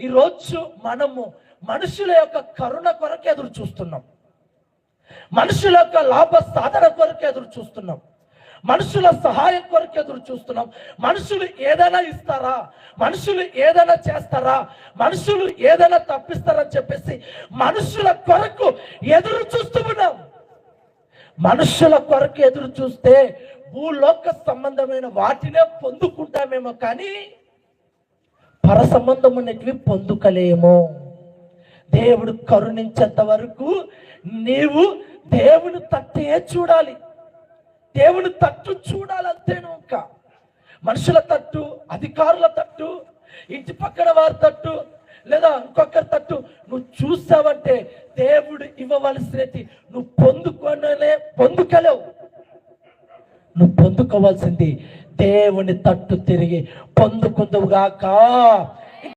ఈరోజు మనము మనుషుల యొక్క కరుణ కొరకు ఎదురు చూస్తున్నాం, మనుషుల యొక్క లాభ సాధన కొరకు ఎదురు చూస్తున్నాం, మనుషుల సహాయం కొరకు ఎదురు చూస్తున్నాం. మనుషులు ఏదైనా ఇస్తారా, మనుషులు ఏదైనా చేస్తారా, మనుషులు ఏదైనా తప్పిస్తారని చెప్పేసి మనుషుల కొరకు ఎదురు చూస్తూ ఉన్నాం. మనుషుల కొరకు ఎదురు చూస్తే భూలోక సంబంధమైన వాటినే పొందుకుంటామేమో కానీ పర సంబంధం అనేటివి పొందుకలేమో. దేవుడు కరుణించేంత వరకు నీవు దేవుని తట్టే చూడాలి, దేవుని తట్టు చూడాలంతేను. ఇంకా మనుషుల తట్టు, అధికారుల తట్టు, ఇంటి పక్కన వారి తట్టు, లేదా ఇంకొకరి తట్టు నువ్వు చూసావంటే దేవుడు ఇవ్వవలసినది నువ్వు పొందుకోలేవు. నువ్వు పొందుకోవాల్సింది దేవుని తట్టు తిరిగి పొందుకుందువుగాక.